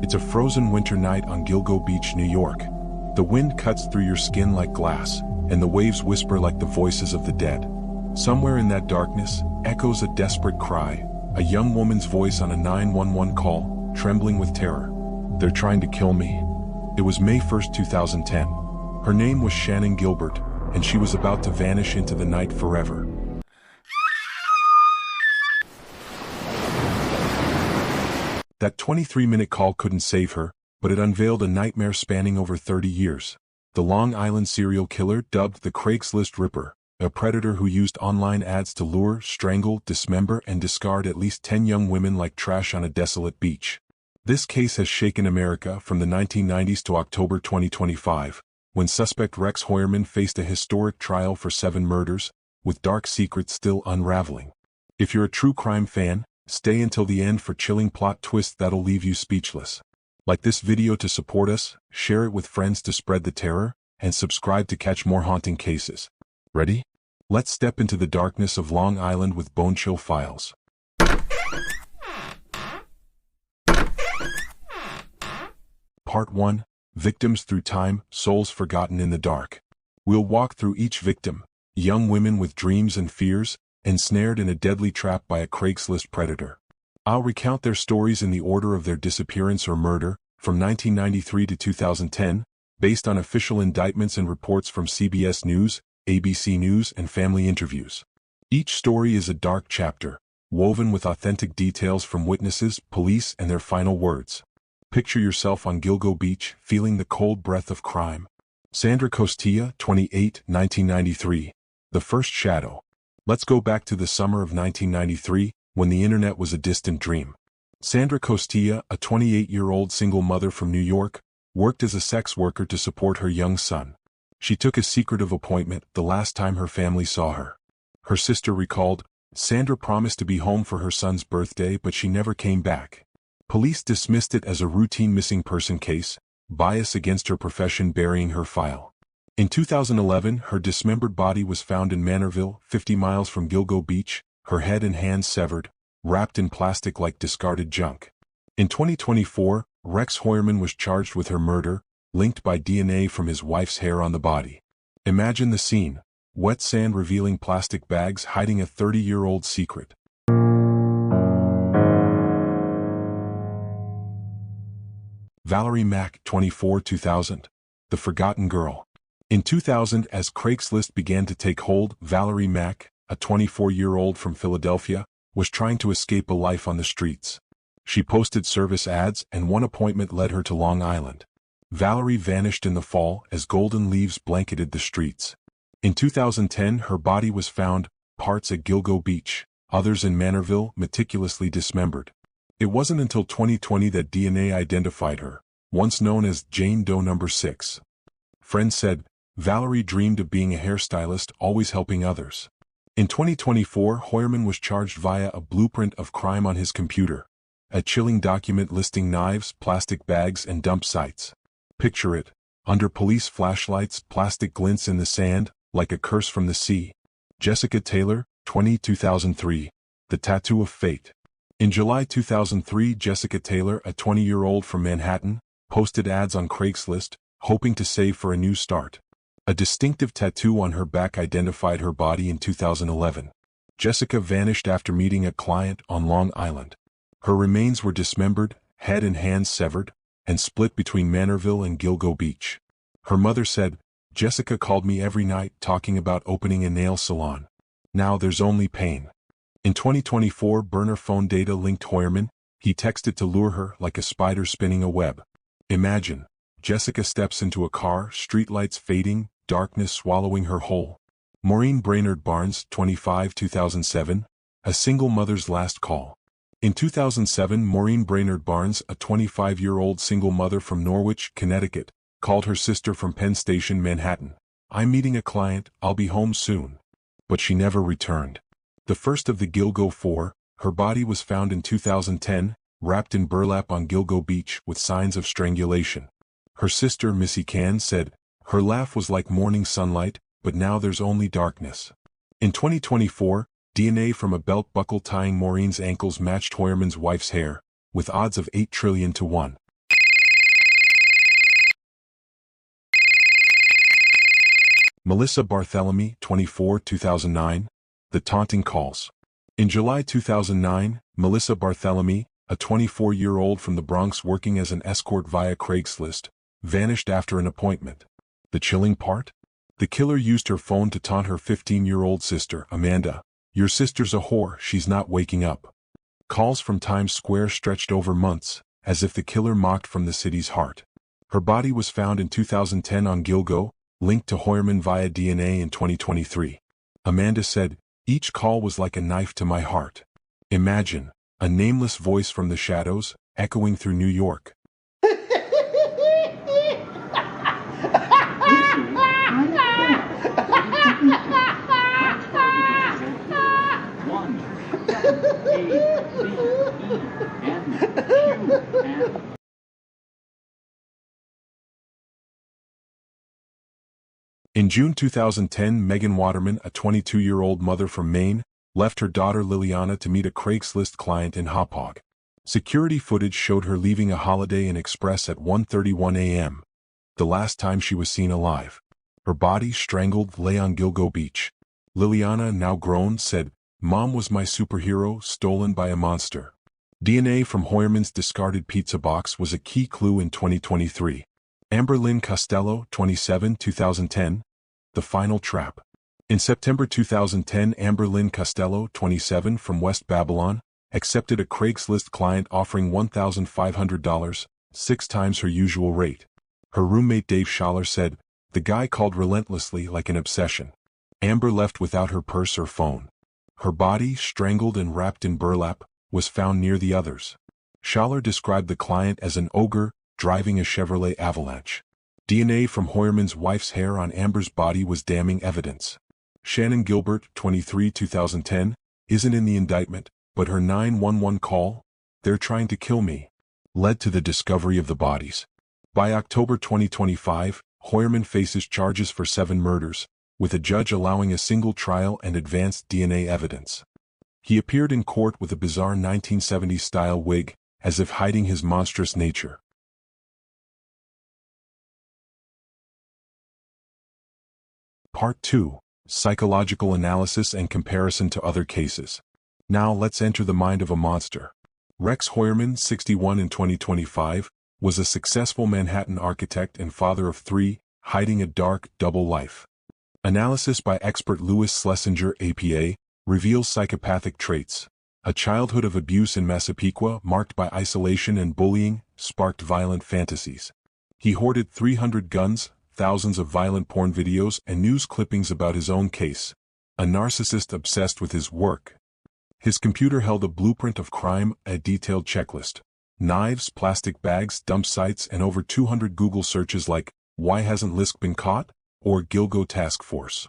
It's a frozen winter night on Gilgo Beach, New York. The wind cuts through your skin like glass, and the waves whisper like the voices of the dead. Somewhere in that darkness, echoes a desperate cry, a young woman's voice on a 911 call, trembling with terror. "They're trying to kill me." It was May 1st, 2010. Her name was Shannon Gilbert, and she was about to vanish into the night forever. That 23-minute call couldn't save her, but it unveiled a nightmare spanning over 30 years. The Long Island serial killer, dubbed the Craigslist Ripper, a predator who used online ads to lure, strangle, dismember, and discard at least 10 young women like trash on a desolate beach. This case has shaken America from the 1990s to October 2025, when suspect Rex Heuermann faced a historic trial for 7 murders, with dark secrets still unraveling. If you're a true crime fan, stay until the end for chilling plot twists that'll leave you speechless. Like this video to support us, share it with friends to spread the terror, and subscribe to catch more haunting cases. Ready? Let's step into the darkness of Long Island with Bone Chill Files. Part 1. Victims Through Time, Souls Forgotten in the Dark. We'll walk through each victim, young women with dreams and fears, ensnared in a deadly trap by a Craigslist predator. I'll recount their stories in the order of their disappearance or murder, from 1993 to 2010, based on official indictments and reports from CBS News, ABC News, and family interviews. Each story is a dark chapter, woven with authentic details from witnesses, police, and their final words. Picture yourself on Gilgo Beach, feeling the cold breath of crime. Sandra Costilla, 28, 1993. The First Shadow. Let's go back to the summer of 1993, when the internet was a distant dream. Sandra Costilla, a 28-year-old single mother from New York, worked as a sex worker to support her young son. She took a secretive appointment the last time her family saw her. Her sister recalled, Sandra promised to be home for her son's birthday, but she never came back. Police dismissed it as a routine missing person case, bias against her profession burying her file. In 2011, her dismembered body was found in Manorville, 50 miles from Gilgo Beach, her head and hands severed, wrapped in plastic like discarded junk. In 2024, Rex Heuermann was charged with her murder, linked by DNA from his wife's hair on the body. Imagine the scene: wet sand revealing plastic bags hiding a 30-year-old secret. Valerie Mack, 24, 2000. The Forgotten Girl. In 2000, as Craigslist began to take hold, Valerie Mack, a 24-year-old from Philadelphia, was trying to escape a life on the streets. She posted service ads, and one appointment led her to Long Island. Valerie vanished in the fall as golden leaves blanketed the streets. In 2010, her body was found, parts at Gilgo Beach, others in Manorville, meticulously dismembered. It wasn't until 2020 that DNA identified her, once known as Jane Doe No. 6. Friends said, Valerie dreamed of being a hairstylist, always helping others. In 2024, Heuermann was charged via a blueprint of crime on his computer, a chilling document listing knives, plastic bags, and dump sites. Picture it: under police flashlights, plastic glints in the sand, like a curse from the sea. Jessica Taylor, 20, 2003. The Tattoo of Fate. In July 2003, Jessica Taylor, a 20-year-old from Manhattan, posted ads on Craigslist, hoping to save for a new start. A distinctive tattoo on her back identified her body in 2011. Jessica vanished after meeting a client on Long Island. Her remains were dismembered, head and hands severed, and split between Manorville and Gilgo Beach. Her mother said, Jessica called me every night talking about opening a nail salon. Now there's only pain. In 2024, burner phone data linked Heuermann. He texted to lure her like a spider spinning a web. Imagine, Jessica steps into a car, streetlights fading, darkness swallowing her whole. Maureen Brainerd Barnes, 25, 2007. A single mother's last call. In 2007, Maureen Brainerd Barnes, a 25-year-old single mother from Norwich, Connecticut, called her sister from Penn Station, Manhattan. I'm meeting a client, I'll be home soon. But she never returned. The first of the Gilgo Four, her body was found in 2010, wrapped in burlap on Gilgo Beach with signs of strangulation. Her sister, Missy Can, said, her laugh was like morning sunlight, but now there's only darkness. In 2024, DNA from a belt buckle tying Maureen's ankles matched Heuermann's wife's hair, with odds of 8 trillion to 1. Melissa Barthelemy, 24, 2009. The Taunting Calls. In July 2009, Melissa Barthelemy, a 24-year-old from the Bronx working as an escort via Craigslist, vanished after an appointment. The chilling part? The killer used her phone to taunt her 15-year-old sister, Amanda. "Your sister's a whore, she's not waking up." Calls from Times Square stretched over months, as if the killer mocked from the city's heart. Her body was found in 2010 on Gilgo, linked to Hoyerman via DNA in 2023. Amanda said, "Each call was like a knife to my heart." Imagine, a nameless voice from the shadows, echoing through New York. In June 2010, Megan Waterman, a 22-year-old mother from Maine, left her daughter Liliana to meet a Craigslist client in Hauppauge. Security footage showed her leaving a Holiday Inn Express at 1:31 a.m., the last time she was seen alive. Her body, strangled, lay on Gilgo Beach. Liliana, now grown, said, "Mom was my superhero, stolen by a monster." DNA from Hoyerman's discarded pizza box was a key clue in 2023. Amber Lynn Costello, 27, 2010. The Final Trap. In September 2010, Amber Lynn Costello, 27, from West Babylon, accepted a Craigslist client offering $1,500, 6 times her usual rate. Her roommate Dave Schaller said, "The guy called relentlessly, like an obsession." Amber left without her purse or phone. Her body, strangled and wrapped in burlap, was found near the others. Schaller described the client as an ogre, driving a Chevrolet Avalanche. DNA from Hoyerman's wife's hair on Amber's body was damning evidence. Shannon Gilbert, 23, 2010, isn't in the indictment, but her 911 call, "They're trying to kill me," led to the discovery of the bodies. By October 2025, Hoyerman faces charges for 7 murders, with a judge allowing a single trial and advanced DNA evidence. He appeared in court with a bizarre 1970s-style wig, as if hiding his monstrous nature. Part 2. Psychological Analysis and Comparison to Other Cases. Now let's enter the mind of a monster. Rex Hoyerman, 61 in 2025, was a successful Manhattan architect and father of 3, hiding a dark, double life. Analysis by expert Louis Schlesinger, APA, reveals psychopathic traits. A childhood of abuse in Massapequa, marked by isolation and bullying, sparked violent fantasies. He hoarded 300 guns, thousands of violent porn videos, and news clippings about his own case. A narcissist obsessed with his work. His computer held a blueprint of crime, a detailed checklist. Knives, plastic bags, dump sites, and over 200 Google searches like, "Why hasn't Lisk been caught?" or "Gilgo Task Force."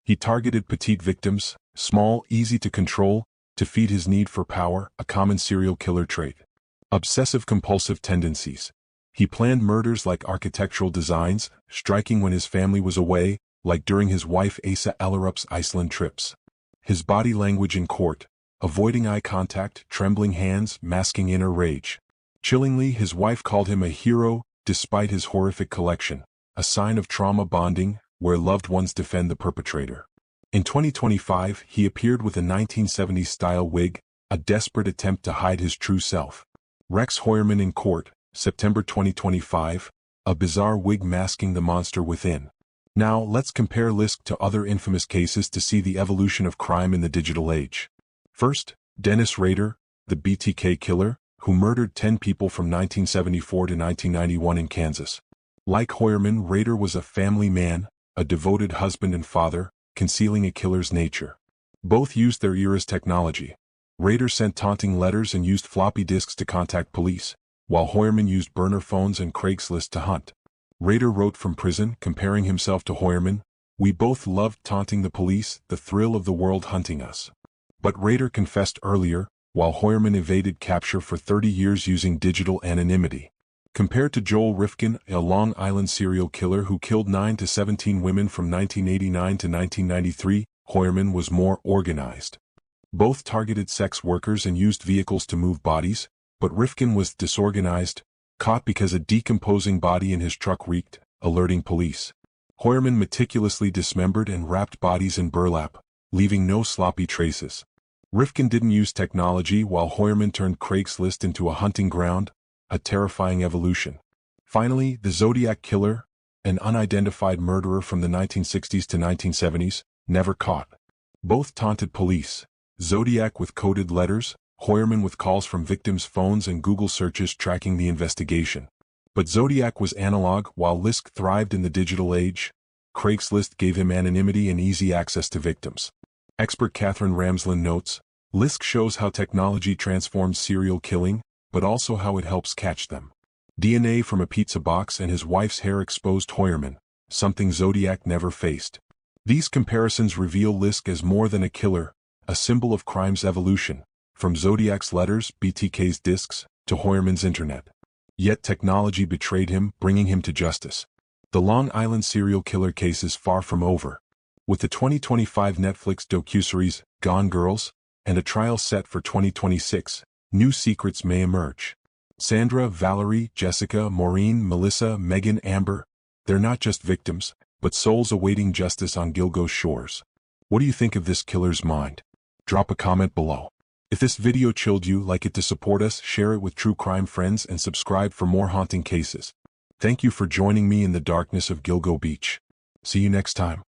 He targeted petite victims, small, easy to control, to feed his need for power, a common serial killer trait. Obsessive-compulsive tendencies. He planned murders like architectural designs, striking when his family was away, like during his wife Asa Ellerup's Iceland trips. His body language in court, avoiding eye contact, trembling hands, masking inner rage. Chillingly, his wife called him a hero, despite his horrific collection, a sign of trauma bonding, where loved ones defend the perpetrator. In 2025, he appeared with a 1970s-style wig, a desperate attempt to hide his true self. Rex Hoyerman in court, September 2025, a bizarre wig masking the monster within. Now let's compare Lisk to other infamous cases to see the evolution of crime in the digital age. First, Dennis Rader, the BTK killer, who murdered 10 people from 1974 to 1991 in Kansas. Like Hoyerman, Rader was a family man, a devoted husband and father, concealing a killer's nature. Both used their era's technology. Rader sent taunting letters and used floppy disks to contact police, while Hoyerman used burner phones and Craigslist to hunt. Rader wrote from prison, comparing himself to Hoyerman, "We both loved taunting the police, the thrill of the world hunting us." But Rader confessed earlier, while Hoyerman evaded capture for 30 years using digital anonymity. Compared to Joel Rifkin, a Long Island serial killer who killed 9 to 17 women from 1989 to 1993, Hoyerman was more organized. Both targeted sex workers and used vehicles to move bodies, but Rifkin was disorganized, caught because a decomposing body in his truck reeked, alerting police. Hoyerman meticulously dismembered and wrapped bodies in burlap, leaving no sloppy traces. Rifkin didn't use technology while Hoyerman turned Craigslist into a hunting ground, a terrifying evolution. Finally, the Zodiac Killer, an unidentified murderer from the 1960s to 1970s, never caught. Both taunted police, Zodiac with coded letters, Hoyerman with calls from victims' phones and Google searches tracking the investigation. But Zodiac was analog while Lisk thrived in the digital age. Craigslist gave him anonymity and easy access to victims. Expert Catherine Ramsland notes, Lisk shows how technology transforms serial killing, but also how it helps catch them. DNA from a pizza box and his wife's hair exposed Hoyerman, something Zodiac never faced. These comparisons reveal Lisk as more than a killer, a symbol of crime's evolution, from Zodiac's letters, BTK's discs, to Hoyerman's internet. Yet technology betrayed him, bringing him to justice. The Long Island serial killer case is far from over. With the 2025 Netflix docuseries, Gone Girls, and a trial set for 2026, new secrets may emerge. Sandra, Valerie, Jessica, Maureen, Melissa, Megan, Amber, they're not just victims, but souls awaiting justice on Gilgo's shores. What do you think of this killer's mind? Drop a comment below. If this video chilled you, like it to support us, share it with true crime friends, and subscribe for more haunting cases. Thank you for joining me in the darkness of Gilgo Beach. See you next time.